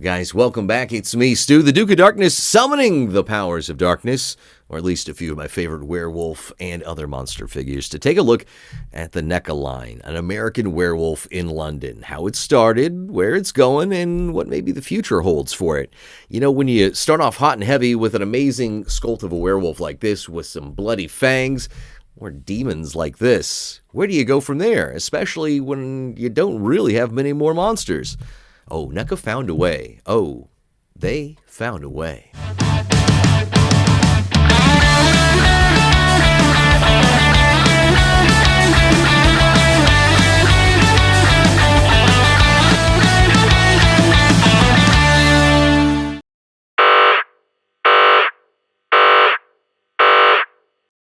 Guys, welcome back. It's me, Stu, the Duke of Darkness, summoning the powers of darkness, or at least a few of my favorite werewolf and other monster figures, to take a look at the NECA line, an American werewolf in London, how it started, where it's going, and what maybe the future holds for it. You know, when you start off hot and heavy with an amazing sculpt of a werewolf like this, with some bloody fangs, or demons like this, where do you go from there, especially when you don't really have many more monsters? Oh, NECA found a way. Oh, they found a way.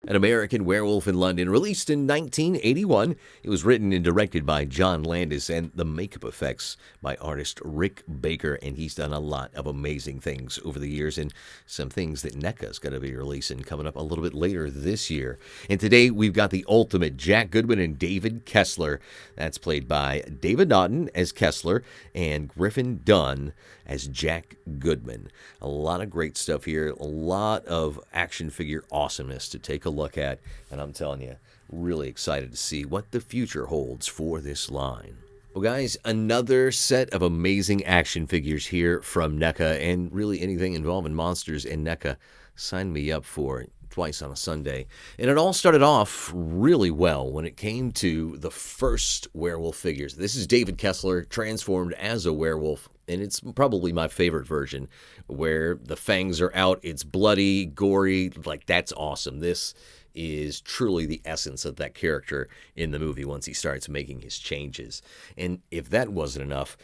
An American Werewolf in London, released in 1981. It was written and directed by John Landis, and the makeup effects by artist Rick Baker, and he's done a lot of amazing things over the years, and some things that NECA's going to be releasing coming up a little bit later this year. And today we've got the ultimate Jack Goodman and David Kessler. That's played by David Naughton as Kessler and Griffin Dunn as Jack Goodman. A lot of great stuff here, a lot of action figure awesomeness to take a look at, and I'm telling you, really excited to see what the future holds for this line. Well, guys, another set of amazing action figures here from NECA, and really anything involving monsters in NECA, sign me up for it. Twice on a Sunday. And it all started off really well when it came to the first werewolf figures. This is David Kessler transformed as a werewolf, and it's probably my favorite version, where the fangs are out, it's bloody, gory, like that's awesome. This is truly the essence of that character in the movie once he starts making his changes. And if that wasn't enough,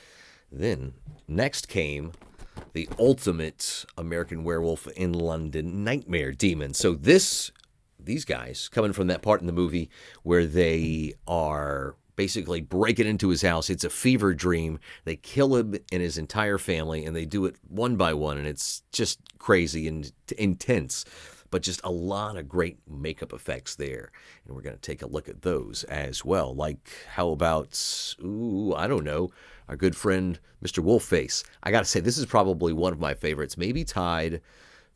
then next came the ultimate American Werewolf in London, Nightmare Demon. So these guys, coming from that part in the movie where they are basically breaking into his house, it's a fever dream. They kill him and his entire family, and they do it one by one, and it's just crazy and intense. But just a lot of great makeup effects there. And we're going to take a look at those as well. Like, how about, I don't know, our good friend, Mr. Wolfface. I got to say, this is probably one of my favorites, maybe tied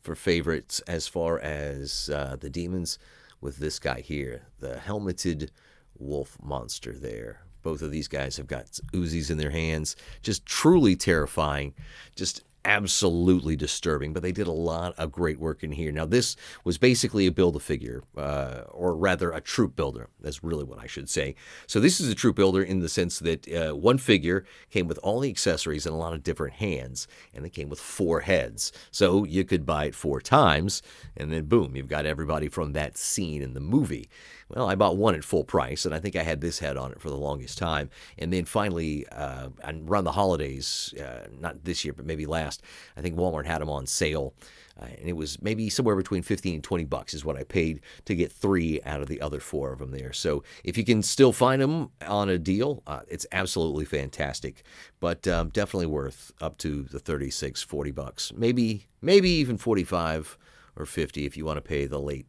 for favorites as far as the demons with this guy here, the helmeted wolf monster there. Both of these guys have got Uzis in their hands. Just truly terrifying. Just absolutely disturbing, but they did a lot of great work in here. Now, this was basically a build-a-figure, or rather a troop builder. That's really what I should say. So this is a troop builder in the sense that one figure came with all the accessories and a lot of different hands, and they came with 4 heads. So you could buy it 4 times, and then boom, you've got everybody from that scene in the movie. Well, I bought one at full price, and I think I had this head on it for the longest time. And then finally, around the holidays, not this year, but maybe last, I think Walmart had them on sale. And it was maybe somewhere between $15 and $20 is what I paid to get 3 out of the other 4 of them there. So if you can still find them on a deal, it's absolutely fantastic. But definitely worth up to the $36, $40. Maybe even 45 or 50 if you want to pay the late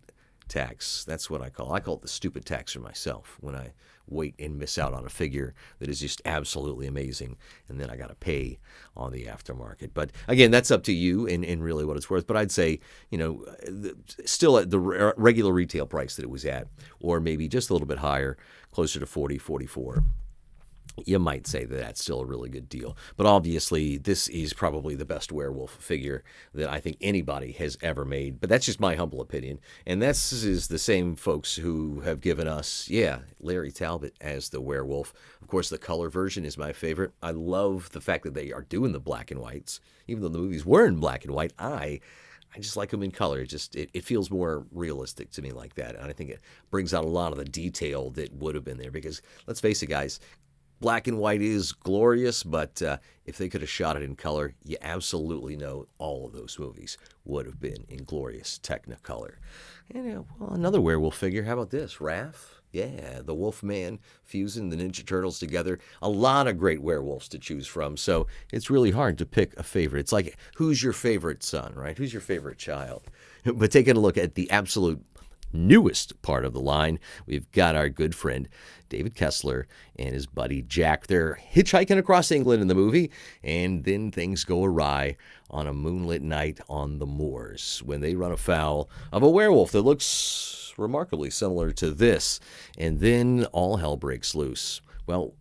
tax. That's what I call it the stupid tax for myself when I wait and miss out on a figure that is just absolutely amazing, and then I got to pay on the aftermarket. But again, that's up to you and really what it's worth. But I'd say, still at the regular retail price that it was at, or maybe just a little bit higher, closer to 40, 44. You might say that that's still a really good deal. But obviously, this is probably the best werewolf figure that I think anybody has ever made. But that's just my humble opinion. And this is the same folks who have given us, Larry Talbot as the werewolf. Of course, the color version is my favorite. I love the fact that they are doing the black and whites. Even though the movies were in black and white, I just like them in color. It feels more realistic to me like that. And I think it brings out a lot of the detail that would have been there. Because let's face it, guys, black and white is glorious, but if they could have shot it in color, you absolutely know all of those movies would have been in glorious Technicolor. And another werewolf figure. How about this, Raph? Yeah, the Wolfman fusing the Ninja Turtles together. A lot of great werewolves to choose from, so it's really hard to pick a favorite. It's like, who's your favorite son, right? Who's your favorite child? But taking a look at the absolute newest part of the line, we've got our good friend David Kessler and his buddy Jack. They're hitchhiking across England in the movie, and then things go awry on a moonlit night on the moors when they run afoul of a werewolf that looks remarkably similar to this, and then all hell breaks loose. Well,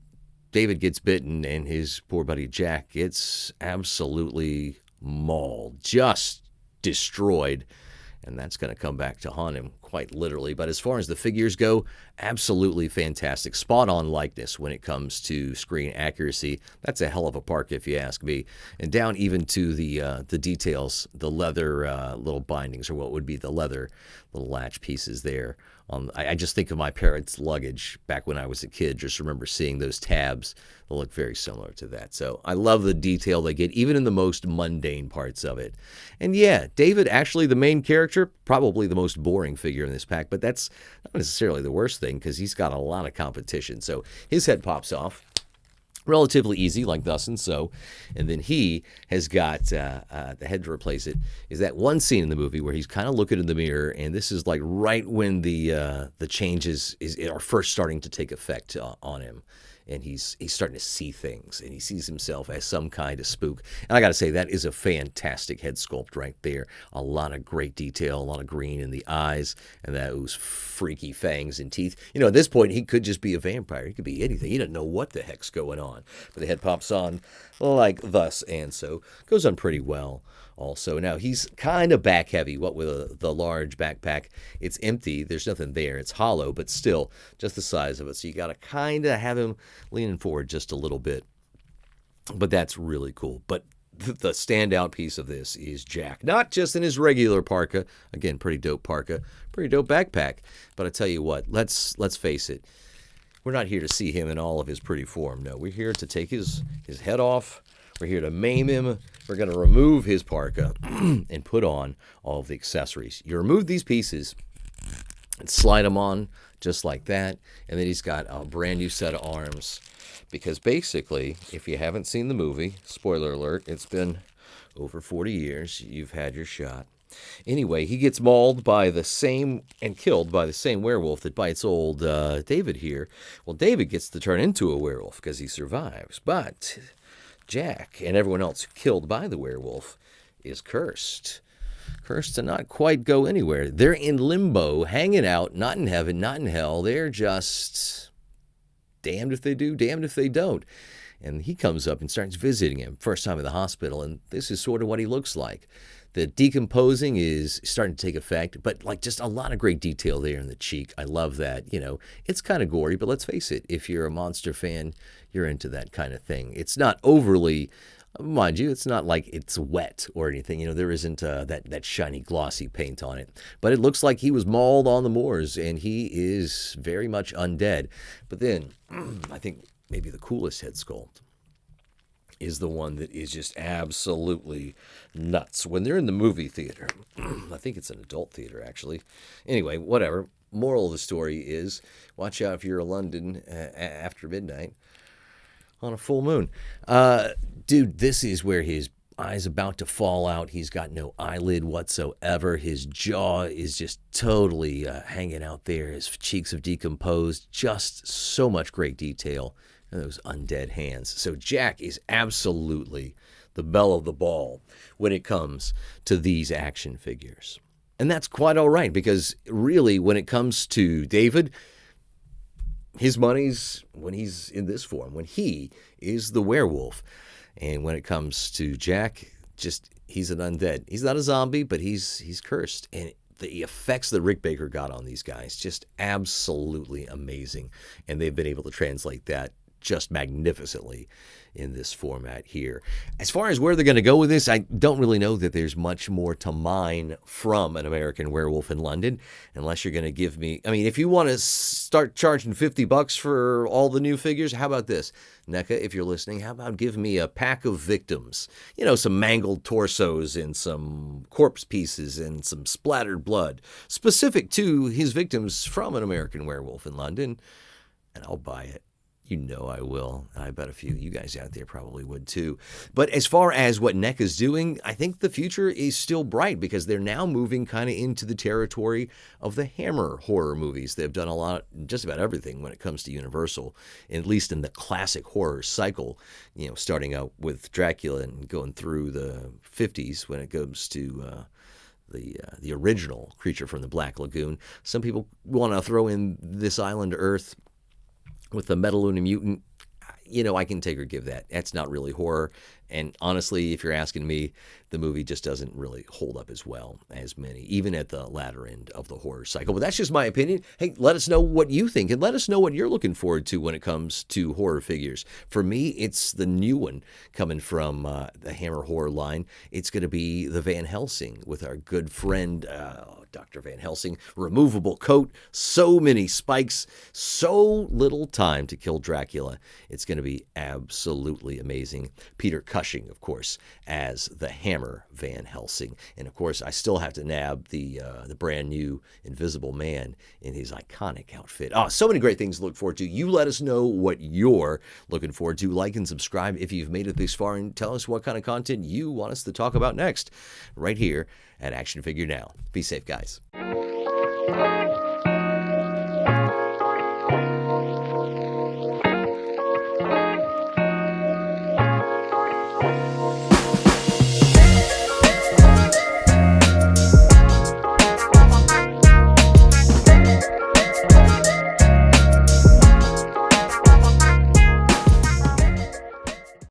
David gets bitten, and his poor buddy Jack gets absolutely mauled, just destroyed. And that's going to come back to haunt him quite literally. But as far as the figures go, absolutely fantastic. Spot on likeness when it comes to screen accuracy. That's a hell of a park if you ask me. And down even to the details, the leather little bindings, or what would be the leather little latch pieces there. I just think of my parents' luggage back when I was a kid. Just remember seeing those tabs. They look very similar to that. So I love the detail they get, even in the most mundane parts of it. And yeah, David, actually the main character, probably the most boring figure in this pack, but that's not necessarily the worst thing because he's got a lot of competition. So his head pops off. Relatively easy, like thus and so. And then he has got the head to replace it. Is that one scene in the movie where he's kind of looking in the mirror, and this is like right when the changes are first starting to take effect on him. And he's starting to see things, and he sees himself as some kind of spook. And I got to say, that is a fantastic head sculpt right there. A lot of great detail, a lot of green in the eyes, and those freaky fangs and teeth. You know, at this point, he could just be a vampire. He could be anything. He doesn't know what the heck's going on. But the head pops on like thus and so. Goes on pretty well. Also, now he's kind of back heavy. What with the large backpack, it's empty. There's nothing there. It's hollow, but still just the size of it. So you got to kind of have him leaning forward just a little bit. But that's really cool. But the standout piece of this is Jack, not just in his regular parka. Again, pretty dope parka, pretty dope backpack. But I tell you what, let's face it. We're not here to see him in all of his pretty form. No, we're here to take his head off. We're here to maim him. We're going to remove his parka and put on all of the accessories. You remove these pieces and slide them on just like that. And then he's got a brand new set of arms. Because basically, if you haven't seen the movie, spoiler alert, it's been over 40 years. You've had your shot. Anyway, he gets mauled by the same and killed by the same werewolf that bites old David here. Well, David gets to turn into a werewolf because he survives. But Jack and everyone else killed by the werewolf is cursed. Cursed to not quite go anywhere. They're in limbo, hanging out, not in heaven, not in hell. They're just damned if they do, damned if they don't. And he comes up and starts visiting him, first time in the hospital, and this is sort of what he looks like. The decomposing is starting to take effect, but like just a lot of great detail there in the cheek. I love that. You know, it's kind of gory, but let's face it, if you're a monster fan, you're into that kind of thing. It's not overly, mind you, it's not like it's wet or anything. You know, there isn't that shiny, glossy paint on it. But it looks like he was mauled on the moors, and he is very much undead. But then, I think maybe the coolest head sculpt is the one that is just absolutely nuts. When they're in the movie theater, I think it's an adult theater, actually. Anyway, whatever. Moral of the story is, watch out if you're in London after midnight on a full moon. Dude, this is where his eye's about to fall out. He's got no eyelid whatsoever. His jaw is just totally hanging out there. His cheeks have decomposed. Just so much great detail. Those undead hands. So Jack is absolutely the belle of the ball when it comes to these action figures. And that's quite all right, because really when it comes to David, his money's when he's in this form, when he is the werewolf. And when it comes to Jack, just he's an undead. He's not a zombie, but he's cursed. And the effects that Rick Baker got on these guys, just absolutely amazing. And they've been able to translate that just magnificently in this format here. As far as where they're going to go with this, I don't really know that there's much more to mine from An American Werewolf in London, unless you're going to give me, I mean, if you want to start charging $50 for all the new figures, how about this? NECA, if you're listening, how about give me a pack of victims? You know, some mangled torsos and some corpse pieces and some splattered blood, specific to his victims from An American Werewolf in London, and I'll buy it. You know I will. I bet a few of you guys out there probably would too. But as far as what NECA's doing, I think the future is still bright because they're now moving kind of into the territory of the Hammer horror movies. They've done a lot, just about everything when it comes to Universal, at least in the classic horror cycle, starting out with Dracula and going through the 50s when it goes to the original Creature from the Black Lagoon. Some people want to throw in This Island Earth with the Metaluna mutant. I can take or give that. That's not really horror. And honestly, if you're asking me, the movie just doesn't really hold up as well as many, even at the latter end of the horror cycle. But that's just my opinion. Hey, let us know what you think, and let us know what you're looking forward to when it comes to horror figures. For me, it's the new one coming from the Hammer horror line. It's going to be the Van Helsing with our good friend Dr. Van Helsing. Removable coat, so many spikes, so little time to kill Dracula. It's going to be absolutely amazing. Peter Cushing, of course, as the Hammer Van Helsing. And of course, I still have to nab the brand new Invisible Man in his iconic outfit. So many great things to look forward to. You let us know what you're looking forward to. Like and subscribe if you've made it this far, and tell us what kind of content you want us to talk about next, right here at Action Figure Now. Be safe, guys.